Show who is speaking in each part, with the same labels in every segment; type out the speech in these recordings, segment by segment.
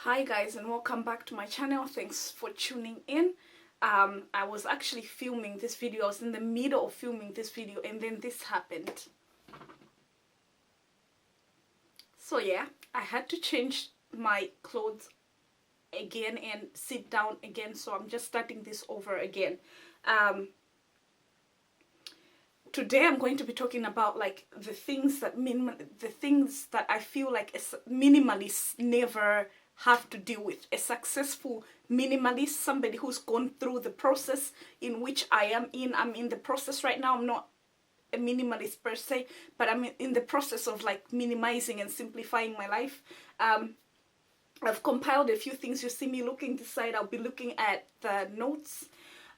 Speaker 1: Hi guys, and welcome back to my channel. Thanks for tuning in. I was actually filming this video. I was in the middle of filming this video and then this happened. So yeah, I had to change my clothes again and sit down again, so I'm just starting this over again. Today I'm going to be talking about like the things that I feel like minimalists never have to deal with. A successful minimalist, somebody who's gone through the process in which I am in. I'm in the process right now. I'm not a minimalist per se, but I'm in the process of like minimizing and simplifying my life. I've compiled a few things. You see me looking this side, I'll be looking at the notes.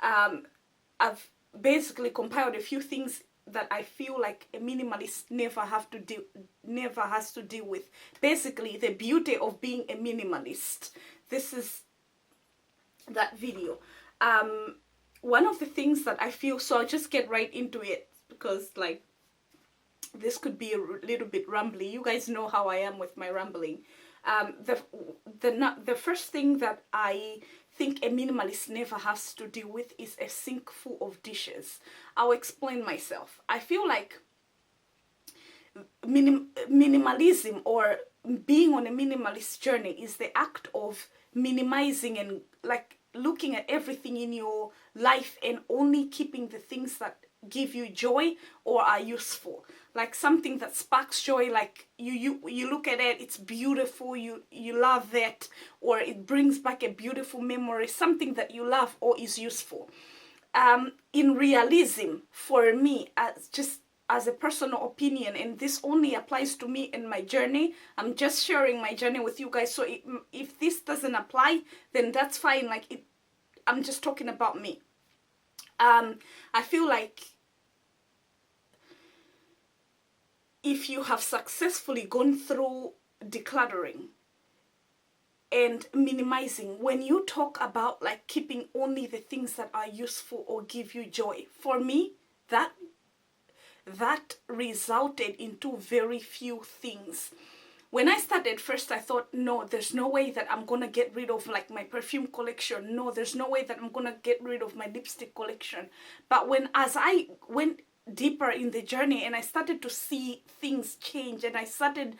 Speaker 1: I've basically compiled a few things that I feel like a minimalist never has to deal with. Basically, the beauty of being a minimalist. This is that video. One of the things that I feel, so I'll just get right into it because like this could be a little bit rambly. You guys know how I am with my rambling. The first thing that I think a minimalist never has to deal with is a sink full of dishes. I'll explain myself. I feel like minimalism, or being on a minimalist journey, is the act of minimizing and like looking at everything in your life and only keeping the things that give you joy or are useful. Like something that sparks joy, like you look at it, it's beautiful, you love that, or it brings back a beautiful memory, something that you love or is useful. In realism, for me, as a personal opinion, and this only applies to me and my journey, I'm just sharing my journey with you guys, so if this doesn't apply, then that's fine. Like I'm just talking about me. I feel like if you have successfully gone through decluttering and minimizing, when you talk about like keeping only the things that are useful or give you joy, for me, that resulted into very few things. When I started first, I thought, no, there's no way that I'm gonna get rid of like my perfume collection. No, there's no way that I'm gonna get rid of my lipstick collection. But as I went deeper in the journey and I started to see things change, and I started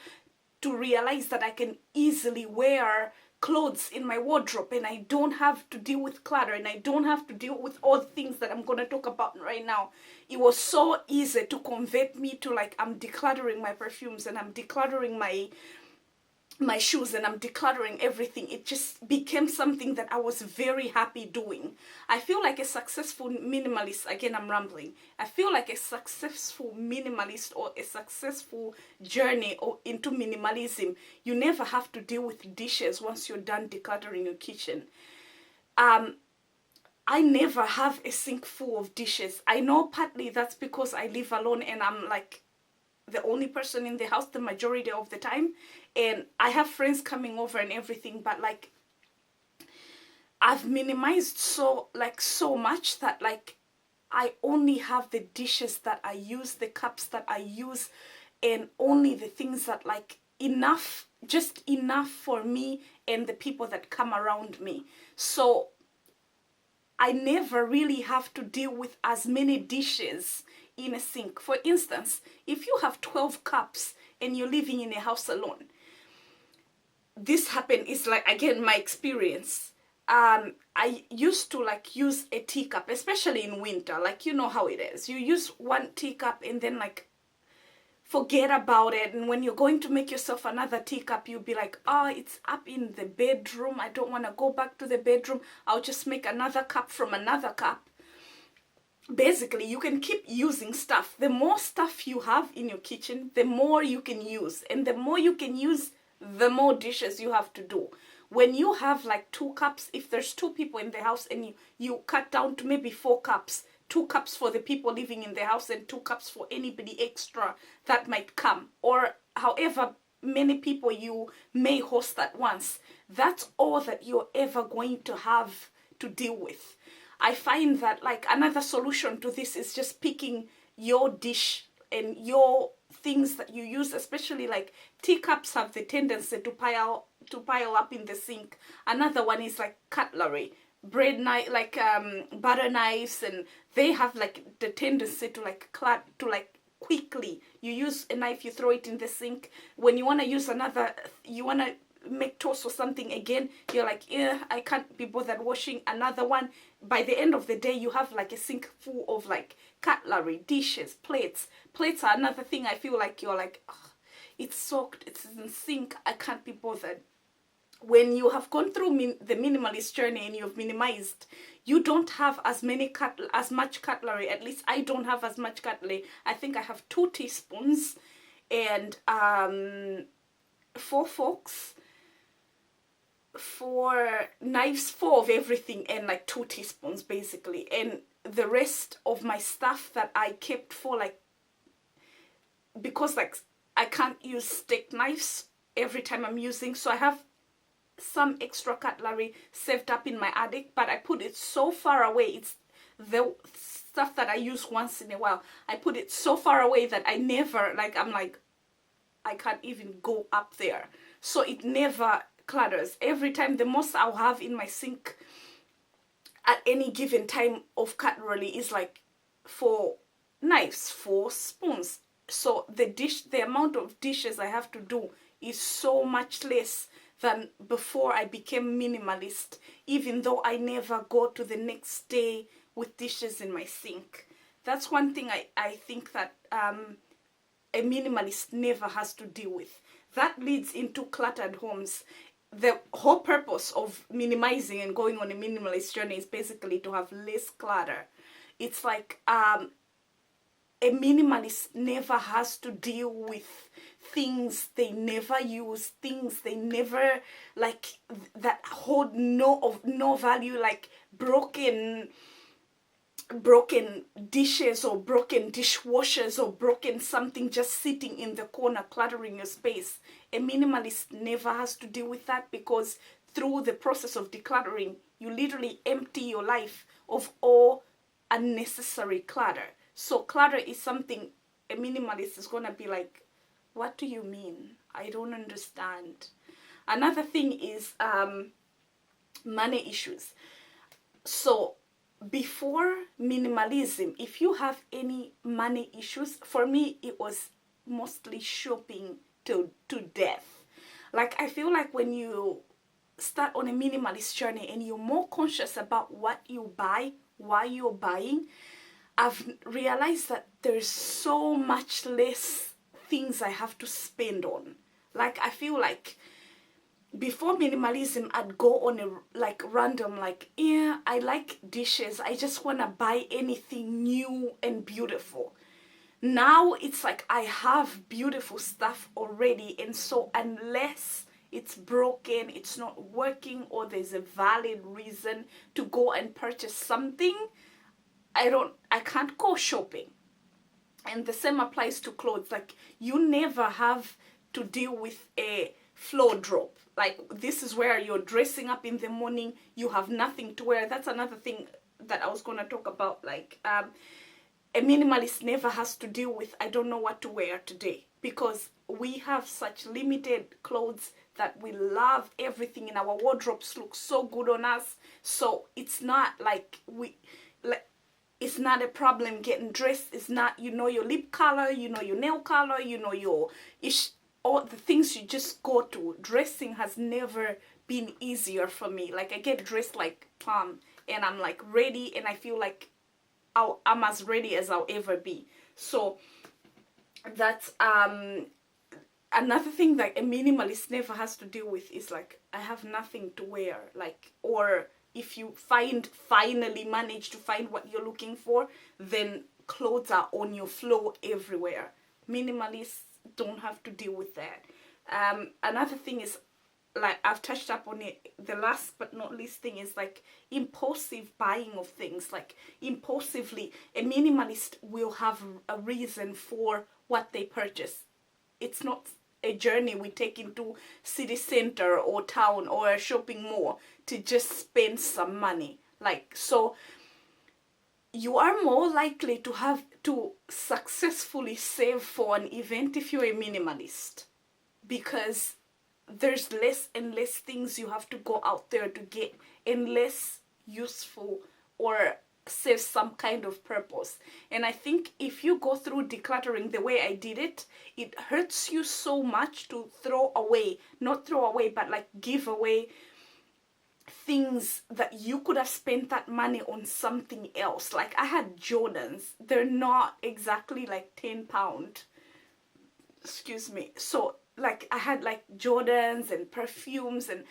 Speaker 1: to realize that I can easily wear clothes in my wardrobe and I don't have to deal with clutter and I don't have to deal with all the things that I'm going to talk about right now. It was so easy to convert me to like I'm decluttering my perfumes and I'm decluttering my shoes and I'm decluttering everything. It just became something that I was very happy doing. I feel like a successful minimalist, again I'm rambling, I feel like a successful minimalist or a successful journey or into minimalism, you never have to deal with dishes once you're done decluttering your kitchen. I never have a sink full of dishes. I know partly that's because I live alone and I'm like the only person in the house the majority of the time, and I have friends coming over and everything, but like I've minimized so much that like I only have the dishes that I use, the cups that I use, and only the things that like just enough for me and the people that come around me. So I never really have to deal with as many dishes in a sink. For instance, if you have 12 cups and you're living in a house alone, this happened, is like, again, my experience. I used to like use a teacup, especially in winter, like you know how it is. You use one teacup and then like forget about it, and when you're going to make yourself another teacup, you'll be like, oh, it's up in the bedroom, I don't want to go back to the bedroom, I'll just make another cup from another cup. Basically, you can keep using stuff. The more stuff you have in your kitchen, the more you can use, and the more you can use, the more dishes you have to do. When you have like 2 cups, if there's 2 people in the house and you cut down to maybe 4 cups, 2 cups for the people living in the house and 2 cups for anybody extra that might come, or however many people you may host at once, that's all that you're ever going to have to deal with. I find that like another solution to this is just picking your dish and your things that you use, especially like teacups have the tendency to pile up in the sink. Another one is like cutlery, bread knife, like butter knives, and they have like the tendency to like quickly you use a knife, you throw it in the sink. When you want to use another, you want to make toast or something again, you're like, yeah, I can't be bothered washing another one. By the end of the day, you have like a sink full of like cutlery, dishes, plates. Plates are another thing. I feel like you're like, oh, it's soaked, it's in sink, I can't be bothered. When you have gone through the minimalist journey and you've minimized, you don't have as much cutlery. At least I don't have as much cutlery. I think I have 2 teaspoons and 4 forks, 4 knives, 4 of everything, and like 2 teaspoons basically. And the rest of my stuff that I kept for like, because like I can't use steak knives every time I'm using, so I have some extra cutlery saved up in my attic, but I put it so far away. It's the stuff that I use once in a while. I put it so far away that I never, like, I'm like, I can't even go up there. So it never clutters. Every time, the most I'll have in my sink at any given time of cutlery is like 4 knives, 4 spoons. So the amount of dishes I have to do is so much less than before I became minimalist, even though I never go to the next day with dishes in my sink. That's one thing I think that a minimalist never has to deal with. That leads into cluttered homes. The whole purpose of minimizing and going on a minimalist journey is basically to have less clutter. It's like a minimalist never has to deal with things they never use, things they never, like, that hold no value, like broken dishes or broken dishwashers or broken something just sitting in the corner cluttering your space. A minimalist never has to deal with that, because through the process of decluttering, you literally empty your life of all unnecessary clutter. So clutter is something a minimalist is going to be like, what do you mean? I don't understand. Another thing is money issues. So before minimalism, if you have any money issues, for me it was mostly shopping to death. Like, I feel like when you start on a minimalist journey and you're more conscious about what you buy, why you're buying, I've realized that there's so much less things I have to spend on. Like, I feel like before minimalism, I'd go on a like random, like, yeah, I like dishes, I just want to buy anything new and beautiful. Now it's like I have beautiful stuff already, and so unless it's broken, it's not working, or there's a valid reason to go and purchase something, I can't go shopping. And the same applies to clothes. Like, you never have to deal with a floor drop. Like, this is where you're dressing up in the morning, you have nothing to wear. That's another thing that I was going to talk about. Like, a minimalist never has to deal with, I don't know what to wear today, because we have such limited clothes that we love everything in our wardrobes looks so good on us. So it's not like it's not a problem getting dressed. It's not, you know, your lip color, you know, your nail color, you know, all the things you just go to. Dressing has never been easier for me. Like, I get dressed like and I'm like ready, and I feel like I'm as ready as I'll ever be. So that's another thing that a minimalist never has to deal with is like, I have nothing to wear. Like, or if you finally manage to find what you're looking for, then clothes are on your floor everywhere. Minimalists don't have to deal with that. Another thing is, like, I've touched up on it, the last but not least thing is like impulsive buying of things. Like, impulsively, a minimalist will have a reason for what they purchase. It's not a journey we take into city center or town or a shopping mall to just spend some money. Like, so you are more likely to have to successfully save for an event if you're a minimalist, because there's less and less things you have to go out there to get, and less useful or serve some kind of purpose. And I think if you go through decluttering the way I did it, it hurts you so much to throw away, not throw away, but like give away things that you could have spent that money on something else. Like I had Jordans, they're not exactly like £10, excuse me. So like I had like Jordans and perfumes and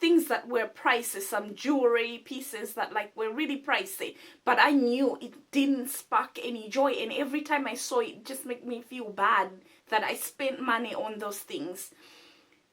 Speaker 1: things that were pricey, some jewelry pieces that like were really pricey, but I knew it didn't spark any joy, and every time I saw it, it just made me feel bad that I spent money on those things.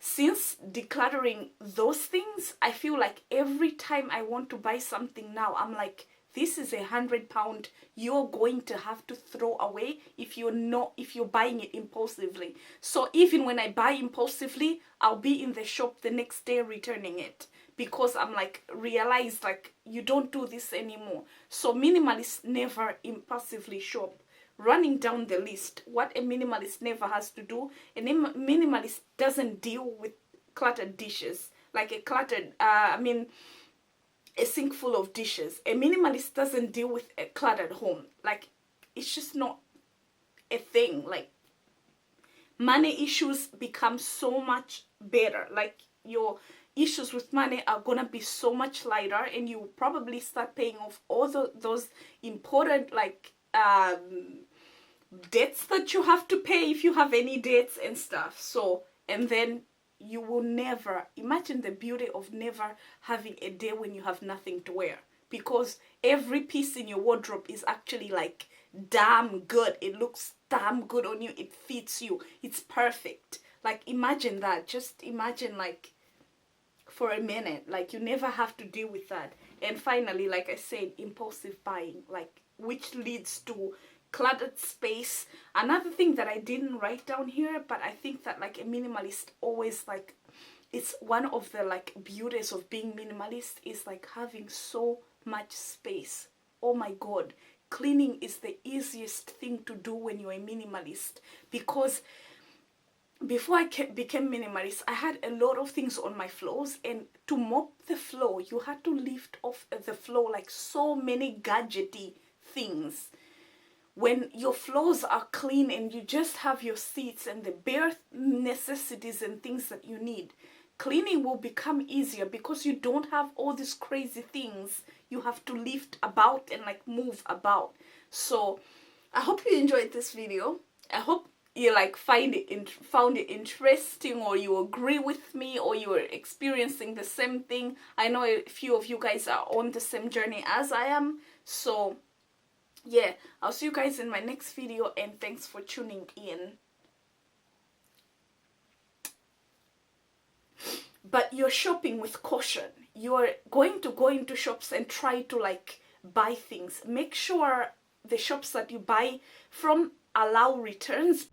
Speaker 1: Since decluttering those things, I feel like every time I want to buy something now, I'm like, this is £100 you're going to have to throw away if you're buying it impulsively. So even when I buy impulsively, I'll be in the shop the next day returning it, because I'm like, realize like you don't do this anymore. So minimalists never impulsively shop. Running down the list, what a minimalist never has to do, a minimalist doesn't deal with cluttered dishes, like a cluttered, a sink full of dishes. A minimalist doesn't deal with a cluttered home. Like, it's just not a thing. Like, money issues become so much better. Like, your issues with money are gonna be so much lighter, and you probably start paying off all those important, like, debts that you have to pay if you have any debts and stuff. So, and then you will never imagine the beauty of never having a day when you have nothing to wear, because every piece in your wardrobe is actually like damn good. It looks damn good on you. It fits you. It's perfect. Like, imagine that. Just imagine, like, for a minute, like, you never have to deal with that. And finally, like I said, impulsive buying, like, which leads to cluttered space. Another thing that I didn't write down here, but I think that like a minimalist always, like, it's one of the like beauties of being minimalist is like having so much space. Oh my god, cleaning is the easiest thing to do when you're a minimalist, because before I became minimalist, I had a lot of things on my floors, and to mop the floor, you had to lift off the floor like so many gadgety things. When your floors are clean and you just have your seats and the bare necessities and things that you need, cleaning will become easier because you don't have all these crazy things you have to lift about and like move about. So I hope you enjoyed this video. I hope you like found it interesting, or you agree with me, or you are experiencing the same thing. I know a few of you guys are on the same journey as I am. So yeah, I'll see you guys in my next video, and thanks for tuning in. But you're shopping with caution. You're going to go into shops and try to like buy things. Make sure the shops that you buy from allow returns.